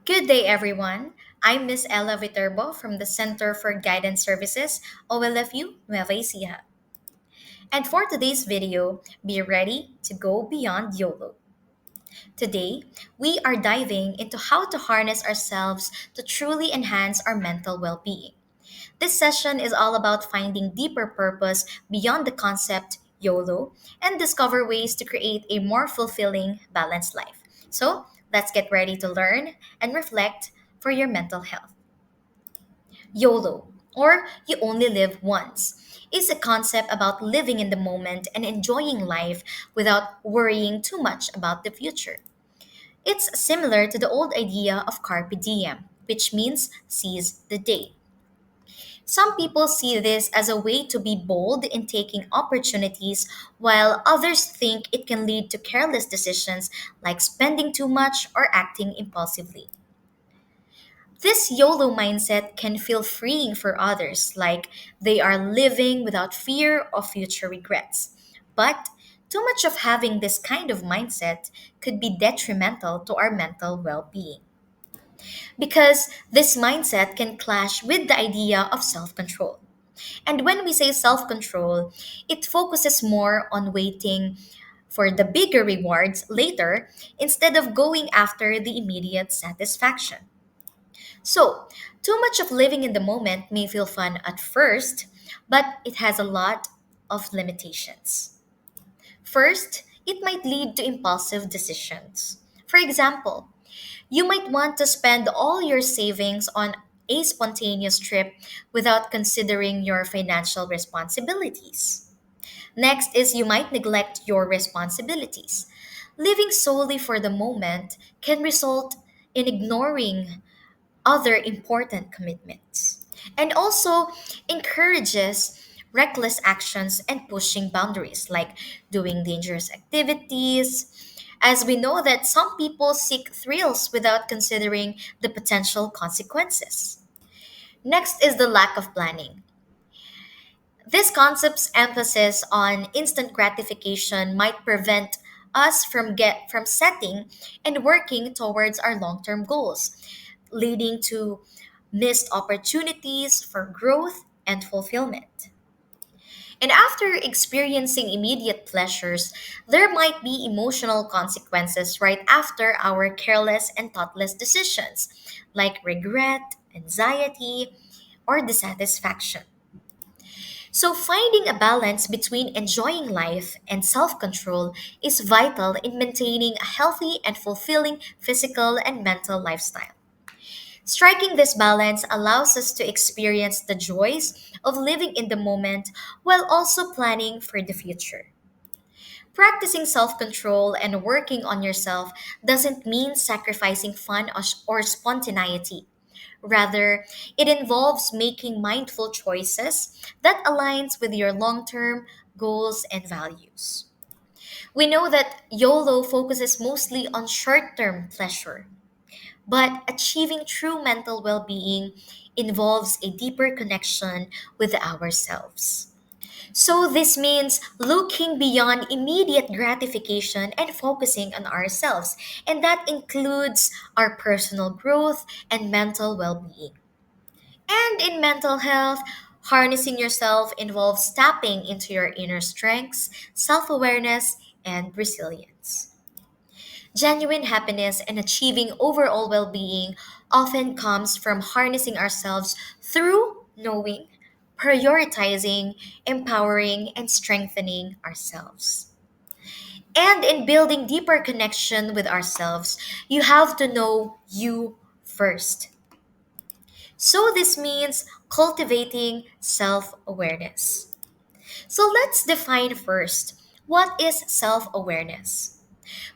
Good day, everyone. I'm Miss Ella Viterbo from the Center for Guidance Services, OLFU, Nueva Ecija. And for today's video, be ready to go beyond YOLO. Today, we are diving into how to harness ourselves to truly enhance our mental well being. This session is all about finding deeper purpose beyond the concept YOLO and discover ways to create a more fulfilling, balanced life. So, let's get ready to learn and reflect for your mental health. YOLO, or you only live once, is a concept about living in the moment and enjoying life without worrying too much about the future. It's similar to the old idea of carpe diem, which means seize the day. Some people see this as a way to be bold in taking opportunities, while others think it can lead to careless decisions like spending too much or acting impulsively. This YOLO mindset can feel freeing for others, like they are living without fear of future regrets. But too much of having this kind of mindset could be detrimental to our mental well being. Because this mindset can clash with the idea of self control. And when we say self control, it focuses more on waiting for the bigger rewards later instead of going after the immediate satisfaction. So, too much of living in the moment may feel fun at first, but it has a lot of limitations. First, it might lead to impulsive decisions. For example, you might want to spend all your savings on a spontaneous trip without considering your financial responsibilities. Next is you might neglect your responsibilities. Living solely for the moment can result in ignoring other important commitments, and also encourages reckless actions and pushing boundaries like doing dangerous activities, as we know that some people seek thrills without considering the potential consequences. Next is the lack of planning. This concept's emphasis on instant gratification might prevent us from setting and working towards our long-term goals, leading to missed opportunities for growth and fulfillment. And after experiencing immediate pleasures, there might be emotional consequences right after our careless and thoughtless decisions, like regret, anxiety, or dissatisfaction. So, finding a balance between enjoying life and self control is vital in maintaining a healthy and fulfilling physical and mental lifestyle. Striking this balance allows us to experience the joys of living in the moment while also planning for the future. Practicing self control and working on yourself doesn't mean sacrificing fun or spontaneity. Rather, it involves making mindful choices that aligns with your long-term goals and values. We know that YOLO focuses mostly on short-term pleasure, but achieving true mental well-being involves a deeper connection with ourselves. So, this means looking beyond immediate gratification and focusing on ourselves, and that includes our personal growth and mental well being. And in mental health, harnessing yourself involves tapping into your inner strengths, self awareness, and resilience. Genuine happiness and achieving overall well being often comes from harnessing ourselves through knowing, prioritizing, empowering, and strengthening ourselves. And in building deeper connection with ourselves, you have to know you first. So, this means cultivating self awareness. So, let's define first what is self awareness.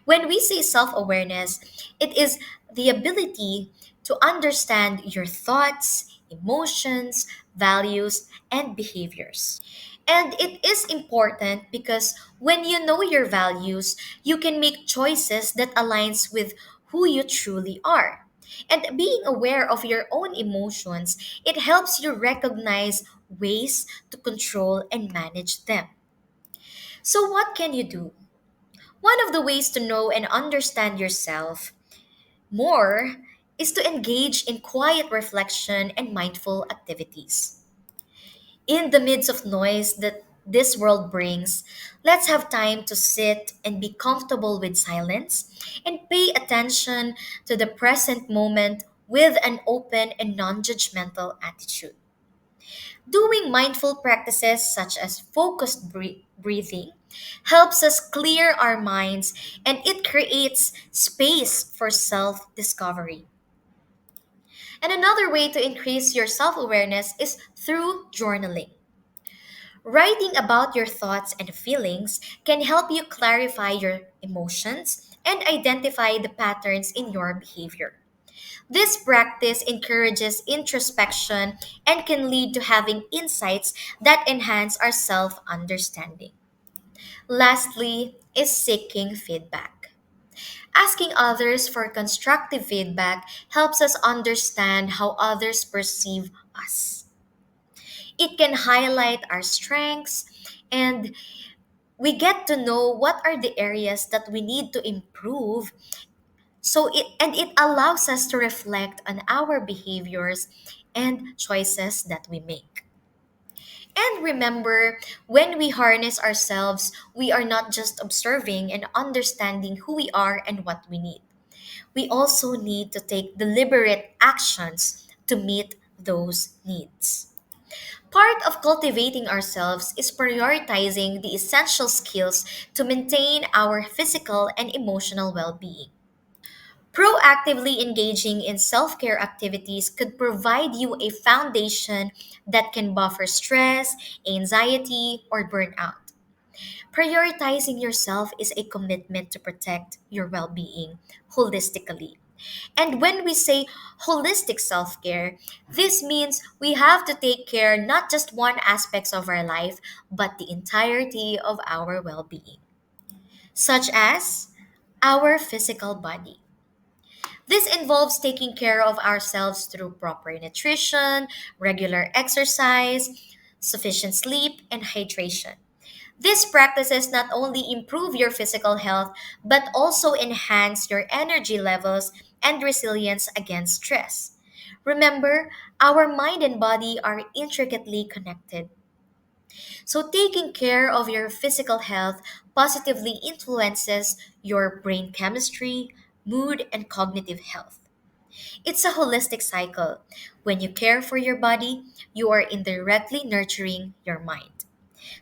When we say self awareness, it is the ability to understand your thoughts, emotions, values, and behaviors. And it is important because when you know your values, you can make choices that aligns with who you truly are. And being aware of your own emotions, it helps you recognize ways to control and manage them. So what can you do? One of the ways to know and understand yourself more is to engage in quiet reflection and mindful activities. In the midst of noise that this world brings, let's have time to sit and be comfortable with silence and pay attention to the present moment with an open and non judgmental attitude. Doing mindful practices such as focused breathing helps us clear our minds and it creates space for self discovery. And another way to increase your self awareness is through journaling. Writing about your thoughts and feelings can help you clarify your emotions and identify the patterns in your behavior. This practice encourages introspection and can lead to having insights that enhance our self understanding. Lastly, is seeking feedback. Asking others for constructive feedback helps us understand how others perceive us. It can highlight our strengths and we get to know what are the areas that we need to improve it allows us to reflect on our behaviors and choices that we make. And remember, when we harness ourselves, we are not just observing and understanding who we are and what we need. We also need to take deliberate actions to meet those needs. Part of cultivating ourselves is prioritizing the essential skills to maintain our physical and emotional well being. Proactively engaging in self care activities could provide you a foundation that can buffer stress, anxiety, or burnout. Prioritizing yourself is a commitment to protect your well being holistically. And when we say holistic self care, this means we have to take care not just one aspect of our life, but the entirety of our well being, such as our physical body. This involves taking care of ourselves through proper nutrition, regular exercise, sufficient sleep, and hydration. These practices not only improve your physical health, but also enhance your energy levels and resilience against stress. Remember, our mind and body are intricately connected. So, taking care of your physical health positively influences your brain chemistry, mood, and cognitive health. It's a holistic cycle. When you care for your body, you are indirectly nurturing your mind.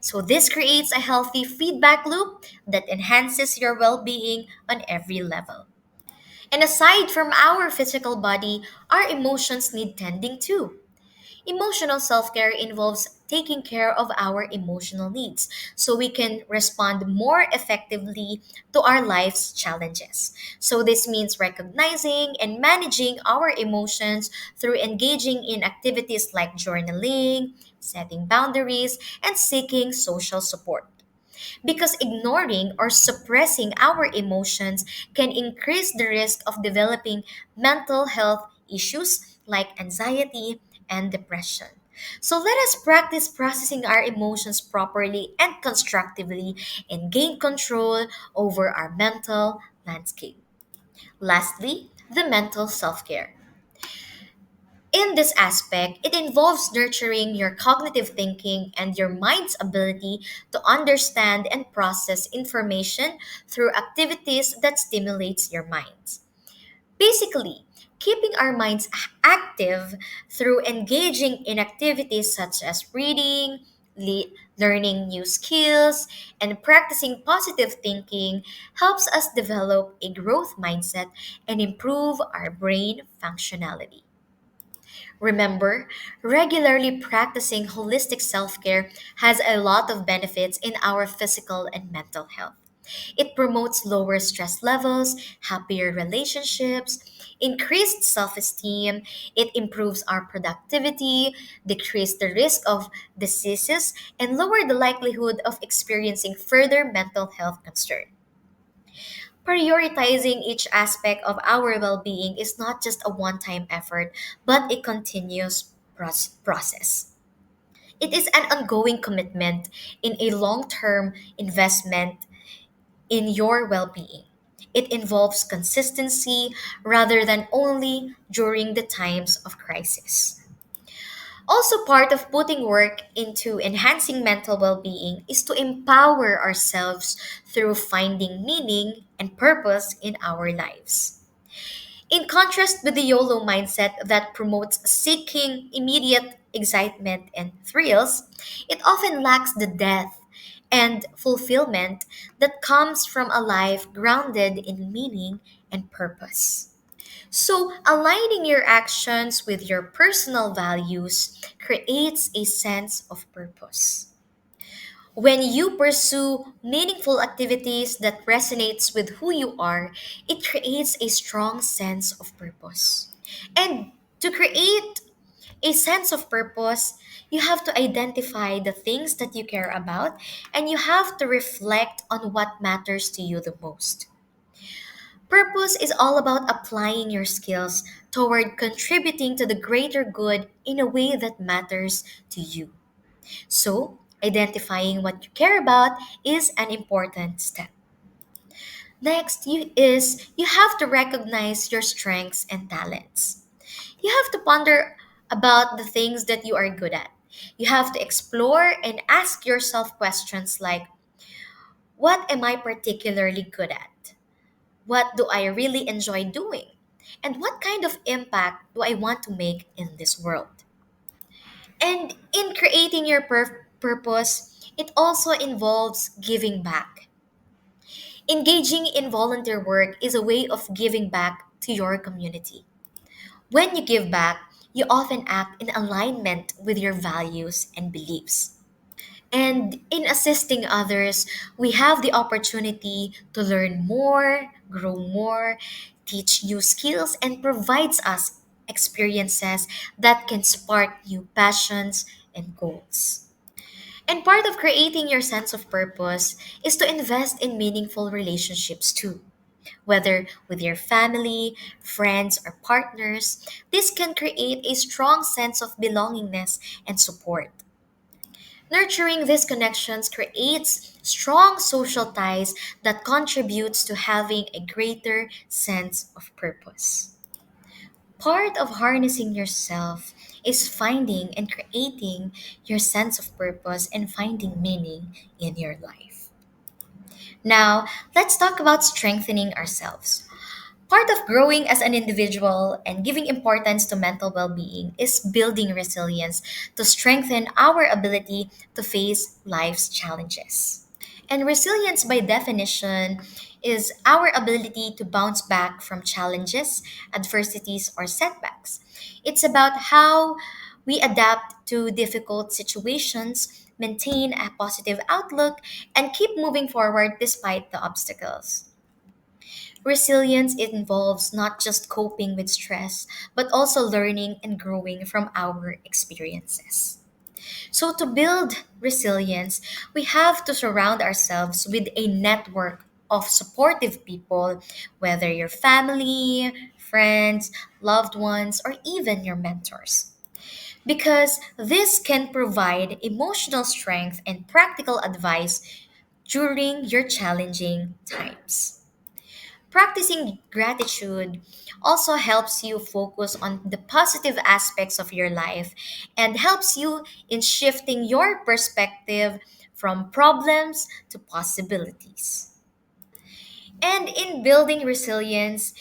So, this creates a healthy feedback loop that enhances your well being on every level. And aside from our physical body, our emotions need tending too. Emotional self care involves taking care of our emotional needs so we can respond more effectively to our life's challenges. So, this means recognizing and managing our emotions through engaging in activities like journaling, setting boundaries, and seeking social support because ignoring or suppressing our emotions can increase the risk of developing mental health issues like anxiety and depression. So let us practice processing our emotions properly and constructively and gain control over our mental landscape. Lastly, the mental self care. In this aspect, it involves nurturing your cognitive thinking and your mind's ability to understand and process information through activities that stimulates your minds. Basically, keeping our minds active through engaging in activities such as reading, learning new skills, and practicing positive thinking helps us develop a growth mindset and improve our brain functionality. Remember, regularly practicing holistic self care has a lot of benefits in our physical and mental health. It promotes lower stress levels, happier relationships, increased self esteem, it improves our productivity, decrease the risk of diseases, and lower the likelihood of experiencing further mental health concern. Prioritizing each aspect of our well being is not just a one time effort, but a continuous process. It is an ongoing commitment in a long term investment in your well being. It involves consistency rather than only during the times of crisis. Also, part of putting work into enhancing mental well being is to empower ourselves through finding meaning and purpose in our lives. In contrast with the YOLO mindset that promotes seeking immediate excitement and thrills, it often lacks the depth and fulfillment that comes from a life grounded in meaning and purpose. So, aligning your actions with your personal values creates a sense of purpose. When you pursue meaningful activities that resonates with who you are, it creates a strong sense of purpose. And to create a sense of purpose, you have to identify the things that you care about and you have to reflect on what matters to you the most. Purpose is all about applying your skills toward contributing to the greater good in a way that matters to you. So, identifying what you care about is an important step. Next, you have to recognize your strengths and talents. You have to ponder about the things that you are good at. You have to explore and ask yourself questions like, what am I particularly good at? What do I really enjoy doing? And what kind of impact do I want to make in this world? And in creating your purpose, it also involves giving back. Engaging in volunteer work is a way of giving back to your community. When you give back, you often act in alignment with your values and beliefs. And in assisting others, we have the opportunity to learn more, grow more, teach new skills, and provides us experiences that can spark new passions and goals. And part of creating your sense of purpose is to invest in meaningful relationships too. Whether with your family, friends, or partners, this can create a strong sense of belongingness and support. Nurturing these connections creates strong social ties that contributes to having a greater sense of purpose. Part of harnessing yourself is finding and creating your sense of purpose and finding meaning in your life. Now, let's talk about strengthening ourselves. Part of growing as an individual and giving importance to mental well being is building resilience to strengthen our ability to face life's challenges. And resilience, by definition, is our ability to bounce back from challenges, adversities, or setbacks. It's about how we adapt to difficult situations, maintain a positive outlook, and keep moving forward despite the obstacles. Resilience involves not just coping with stress, but also learning and growing from our experiences. So, to build resilience, we have to surround ourselves with a network of supportive people, whether your family, friends, loved ones, or even your mentors. Because this can provide emotional strength and practical advice during your challenging times. Practicing gratitude also helps you focus on the positive aspects of your life and helps you in shifting your perspective from problems to possibilities. And in building resilience,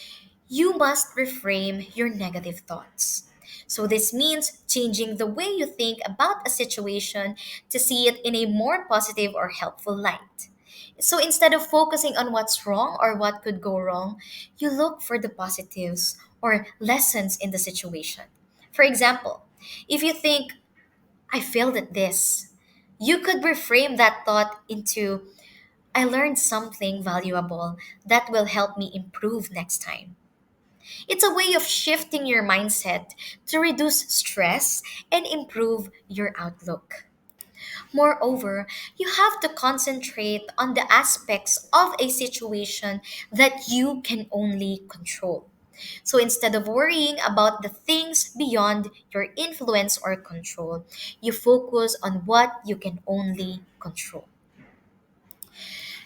you must reframe your negative thoughts. So, this means changing the way you think about a situation to see it in a more positive or helpful light. So, instead of focusing on what's wrong or what could go wrong, you look for the positives or lessons in the situation. For example, if you think, I failed at this, you could reframe that thought into, I learned something valuable that will help me improve next time. It's a way of shifting your mindset to reduce stress and improve your outlook. Moreover, you have to concentrate on the aspects of a situation that you can only control. So instead of worrying about the things beyond your influence or control, you focus on what you can only control.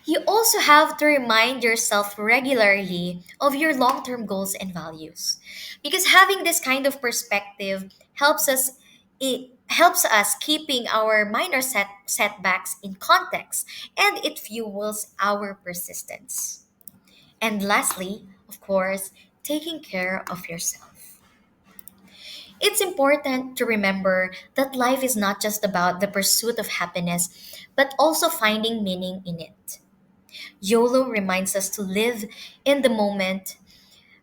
You also have to remind yourself regularly of your long term goals and values. Because having this kind of perspective it helps us keeping our setbacks in context, and it fuels our persistence. And lastly, of course, taking care of yourself. It's important to remember that life is not just about the pursuit of happiness, but also finding meaning in it. YOLO reminds us to live in the moment,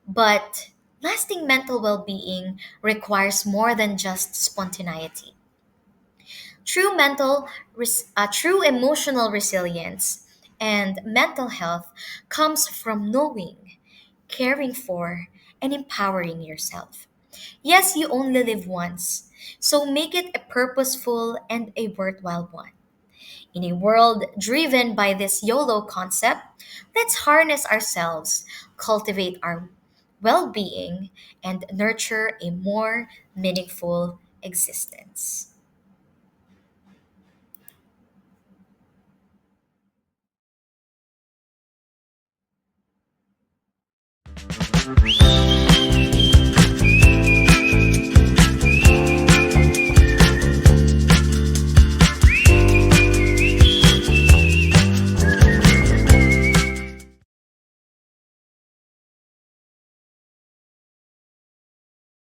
but lasting mental well being requires more than just spontaneity. True emotional resilience and mental health comes from knowing, caring for, and empowering yourself. Yes, you only live once, so make it a purposeful and a worthwhile one. In a world driven by this YOLO concept, let's harness ourselves, cultivate our well being, and nurture a more meaningful existence.